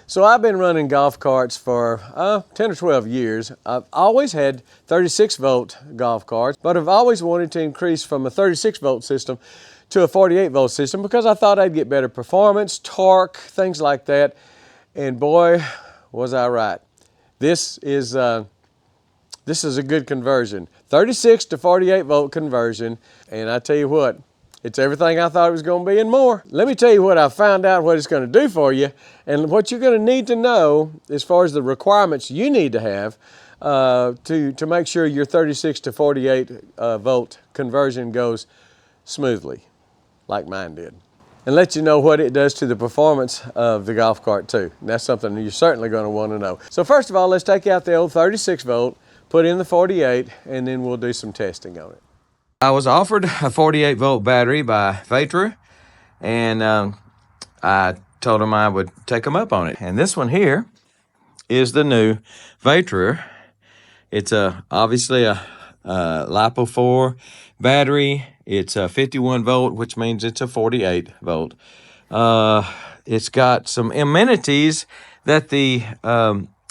So I've been running golf carts for 10 or 12 years. I've always had 36 volt golf carts, but I've always wanted to increase from a 36 volt system to a 48 volt system because I thought I'd get better performance, torque, things like that. And boy, was I right. This is a good conversion. 36 to 48 volt conversion. And I tell you what, it's everything I thought it was going to be and more. Let me tell you what I found out what it's going to do for you and what you're going to need to know as far as the requirements you need to have to make sure your 36 to 48 volt conversion goes smoothly, like mine did. And let you know what it does to the performance of the golf cart too. And that's something you're certainly going to want to know. So first of all, let's take out the old 36 volt, put in the 48, and then we'll do some testing on it. I was offered a 48 volt battery by VATRER, and I told them I would take them up on it. And this one here is the new VATRER. It's obviously a LiPo 4 battery. It's a 51 volt, which means it's a 48 volt. It's got some amenities that the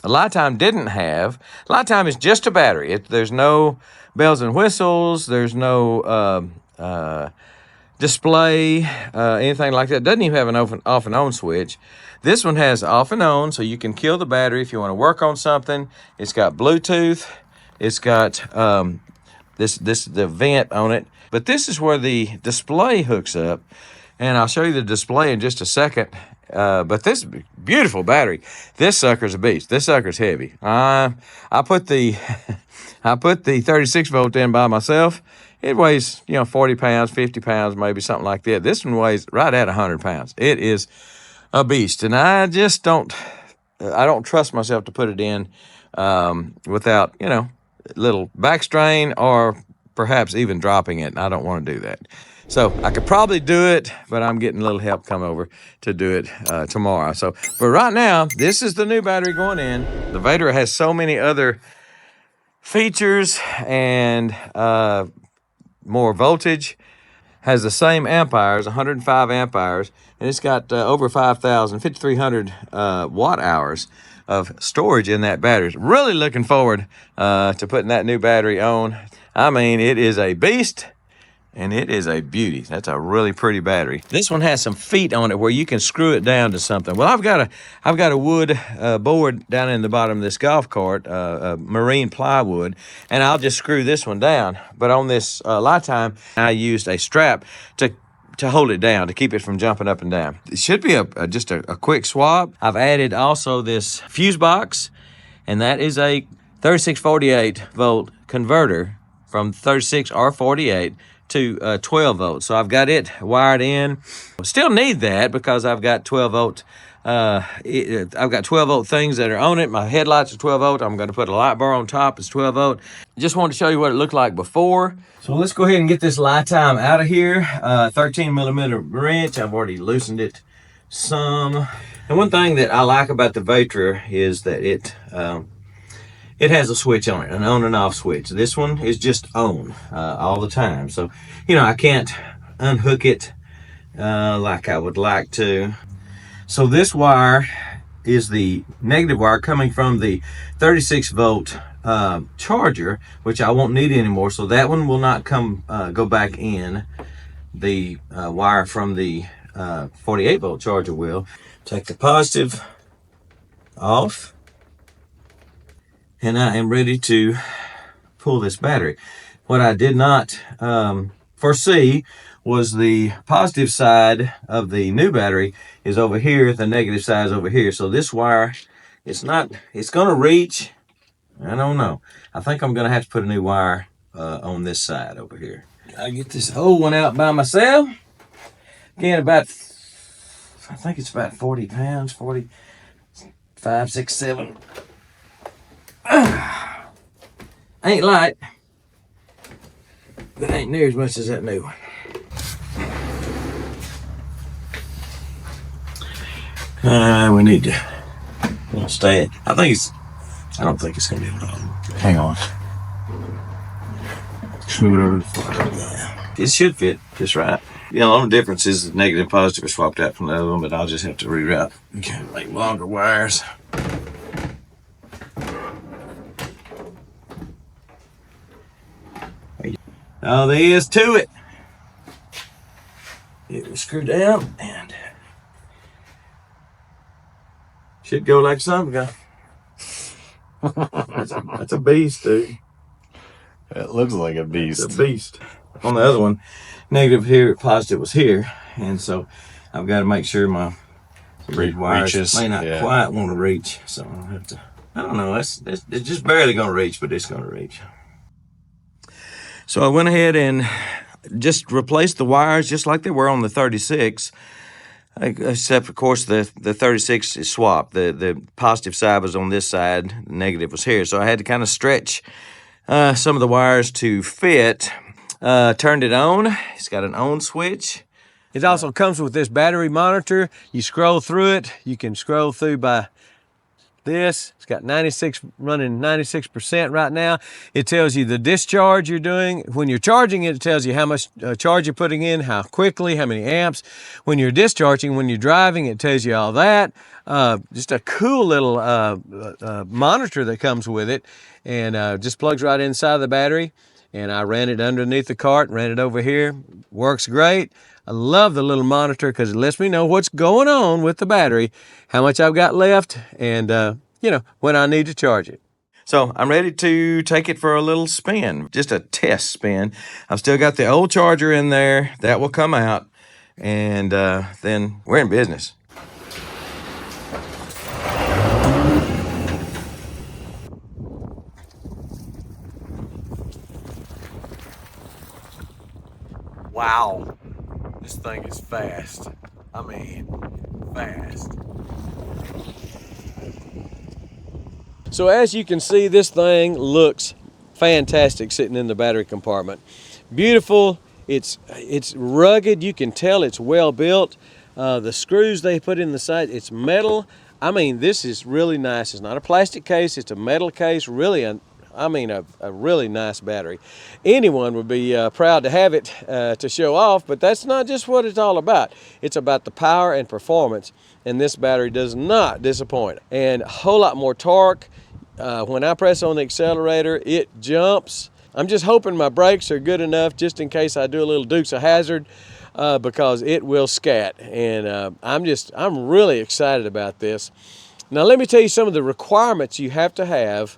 Lifetime didn't have. Lifetime is just a battery. There's no bells and whistles. There's no display, anything like that. It doesn't even have an off and on switch. This one has off and on, so you can kill the battery if you want to work on something. It's got Bluetooth. It's got the vent on it. But this is where the display hooks up, and I'll show you the display in just a second. But this beautiful battery, this sucker's a beast. This sucker's heavy. I put the 36 volt in by myself. It weighs 40 pounds, 50 pounds, maybe something like that. This one weighs right at 100 pounds. It is a beast, and I just don't trust myself to put it in without little back strain or perhaps even dropping it. I don't want to do that. So I could probably do it, but I'm getting a little help come over to do it tomorrow. So, but right now, this is the new battery going in. The VATRER has so many other features and more voltage. Has the same amperes, 105 amperes, and it's got over 5,300 watt hours of storage in that battery. Really looking forward to putting that new battery on. I mean, it is a beast. And it is a beauty. That's a really pretty battery. This one has some feet on it where you can screw it down to something. Well, I've got a wood board down in the bottom of this golf cart, marine plywood, and I'll just screw this one down. But on this Lifetime, I used a strap to hold it down, to keep it from jumping up and down. It should be just a quick swap. I've added also this fuse box, and that is a 3648 volt converter from 36 or 48 to 12 volts. So I've got it wired in. Still need that because I've got 12 volt. I've got 12 volt things that are on it. My headlights are 12 volt. I'm going to put a light bar on top. It's 12 volt. Just wanted to show you what it looked like before. So let's go ahead and get this Lifetime out of here. 13 millimeter wrench. I've already loosened it some. And one thing that I like about the VATRER is that it has a switch on it, an on and off switch. This one is just on all the time. So, I can't unhook it like I would like to. So this wire is the negative wire coming from the 36 volt charger, which I won't need anymore. So that one will not go back in. The wire from the 48 volt charger will. Take the positive off. And I am ready to pull this battery. What I did not foresee was the positive side of the new battery is over here, the negative side is over here. So this wire, it's going to reach, I don't know. I think I'm going to have to put a new wire on this side over here. I'll get this old one out by myself. Again, I think it's about 40 pounds, 45, 6, 7. Ain't light, but ain't near as much as that new one. We need to stay it. I don't think it's gonna be a problem. Hang on. Just move it over to the floor. Yeah. It should fit just right. The only difference is the negative and positive are swapped out from the other one, but I'll just have to reroute. Okay, make longer wires. All there is to it. It was screwed down and should go like some go. That's a beast, dude. It looks like a beast. It's a beast. On the other one, negative here, positive was here, and so I've got to make sure my wires may not quite want to reach, so I'll have to. I don't know. It's just barely going to reach, but it's going to reach. So I went ahead and just replaced the wires just like they were on the 36, except of course the 36 is swapped. The positive side was on this side, the negative was here, so I had to kind of stretch some of the wires to fit. Turned it on. It's got an on switch. It also comes with this battery monitor. You scroll through it. You can scroll through by this. It's got 96, running 96% right now. It tells you the discharge you're doing. When you're charging it, it tells you how much charge you're putting in, how quickly, how many amps. When you're discharging, when you're driving, it tells you all that. Just a cool little monitor that comes with it, and just plugs right inside the battery. And I ran it underneath the cart, ran it over here. Works great. I love the little monitor because it lets me know what's going on with the battery, how much I've got left, and when I need to charge it. So I'm ready to take it for a little spin, just a test spin. I've still got the old charger in there. That will come out, and then we're in business. Wow, this thing is fast. I mean, fast. So as you can see, this thing looks fantastic sitting in the battery compartment. Beautiful, it's rugged, you can tell it's well built. The screws they put in the side, it's metal. I mean, this is really nice. It's not a plastic case, it's a metal case, really a really nice battery. Anyone would be proud to have it to show off, but that's not just what it's all about. It's about the power and performance, and this battery does not disappoint. And a whole lot more torque. When I press on the accelerator, it jumps. I'm just hoping my brakes are good enough just in case I do a little Dukes of Hazzard, because it will scat. And I'm really excited about this. Now let me tell you some of the requirements you have to have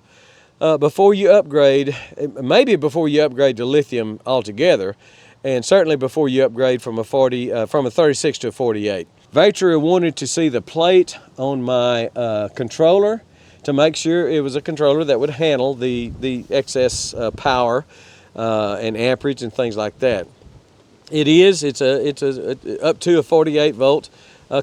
before you upgrade, maybe before you upgrade to lithium altogether, and certainly before you upgrade from a 36 to a 48. VATRER wanted to see the plate on my controller to make sure it was a controller that would handle the excess power and amperage and things like that. It's up to a 48 volt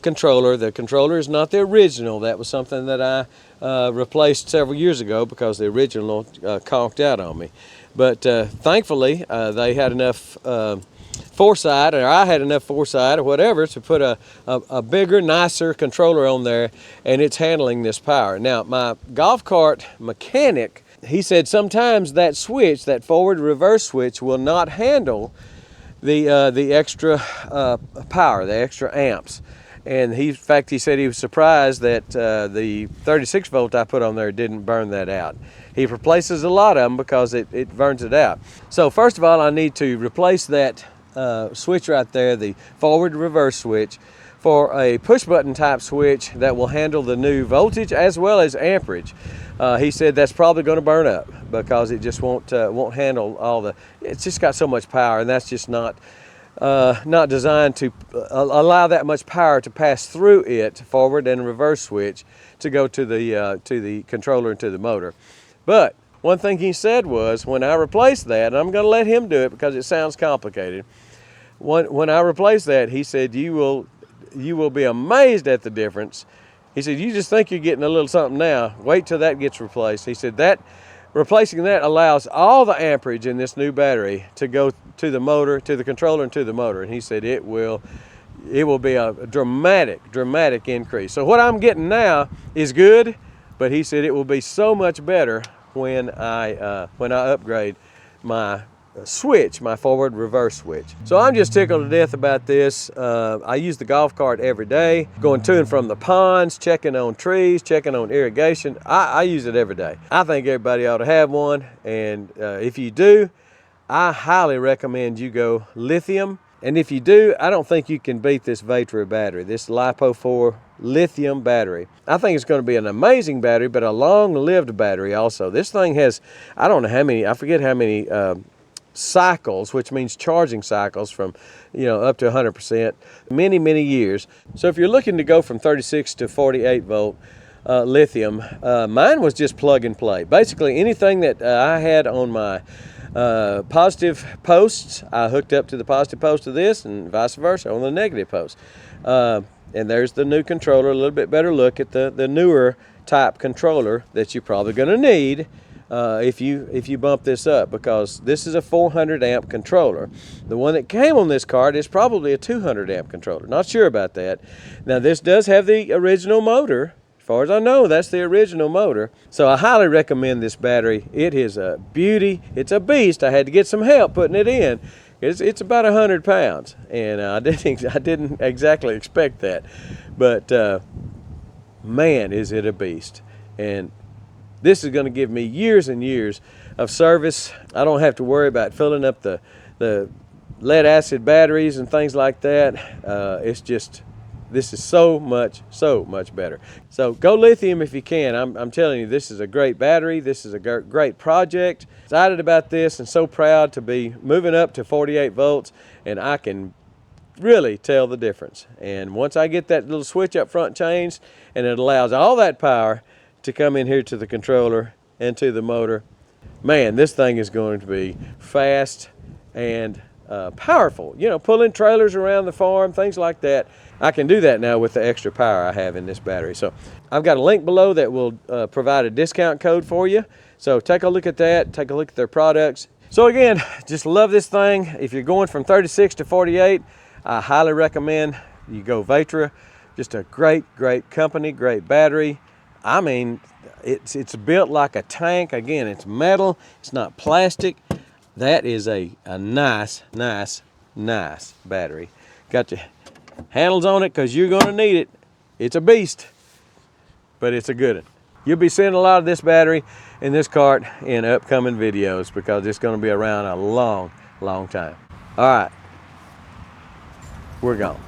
controller. The controller is not the original. That was something that I replaced several years ago because the original conked out on me. But thankfully, they had enough foresight, or I had enough foresight or whatever, to put a bigger, nicer controller on there, and it's handling this power. Now, my golf cart mechanic, he said sometimes that switch, that forward reverse switch, will not handle the extra power, the extra amps. And in fact, he said he was surprised that the 36 volt I put on there didn't burn that out. He replaces a lot of them because it burns it out. So first of all, I need to replace that switch right there, the forward reverse switch, for a push button type switch that will handle the new voltage as well as amperage. He said that's probably going to burn up because it just won't handle all the. It's just got so much power, and that's just not designed to allow that much power to pass through it, forward and reverse switch, to go to the controller and to the motor. But one thing he said was, when I replace that, and I'm going to let him do it because it sounds complicated. When I replace that, he said, you will be amazed at the difference. He said, you just think you're getting a little something now. Wait till that gets replaced. He said replacing that allows all the amperage in this new battery to go to the motor, to the controller, and to the motor. And he said it will be a dramatic increase. So what I'm getting now is good, but he said it will be so much better when I upgrade my switch, my forward reverse switch. So I'm just tickled to death about this. I use the golf cart every day, going to and from the ponds, checking on trees, checking on irrigation. I use it every day. I think everybody ought to have one, and if you do, I highly recommend you go lithium. And if you do, I don't think you can beat this VATRER battery, this LiPo4 lithium battery. I think it's going to be an amazing battery, but a long-lived battery also. This thing has, I don't know how many, I forget how many cycles, which means charging cycles from, up to 100%, many years. So if you're looking to go from 36 to 48 volt lithium, mine was just plug and play. Basically anything that I had on my positive posts, I hooked up to the positive post of this, and vice versa on the negative post. And there's the new controller, a little bit better look at the newer type controller that you're probably going to need if you bump this up, because this is a 400 amp controller. The one that came on this card is probably a 200 amp controller. Not sure about that. Now this does have the original motor. As far as I know, that's the original motor. So I highly recommend this battery. It is a beauty. It's a beast. I had to get some help putting it in. It's about 100 pounds, and I didn't exactly expect that. But man, is it a beast. And this is going to give me years and years of service. I don't have to worry about filling up the lead acid batteries and things like that. This is so much better. So go lithium if you can. I'm telling you, this is a great battery. This is a great project. Excited about this and so proud to be moving up to 48 volts, and I can really tell the difference. And once I get that little switch up front changed, and it allows all that power to come in here to the controller and to the motor, man, this thing is going to be fast and powerful. Pulling trailers around the farm, things like that. I can do that now with the extra power I have in this battery. So I've got a link below that will provide a discount code for you. So take a look at that, take a look at their products. So again, just love this thing. If you're going from 36 to 48, I highly recommend you go VATRER. Just a great company, great battery. I mean, it's built like a tank. Again, it's metal, it's not plastic. That is a nice battery. Got your handles on it because you're going to need it. It's a beast, but it's a good one. You'll be seeing a lot of this battery in this cart in upcoming videos because it's going to be around a long time. All right, we're gone.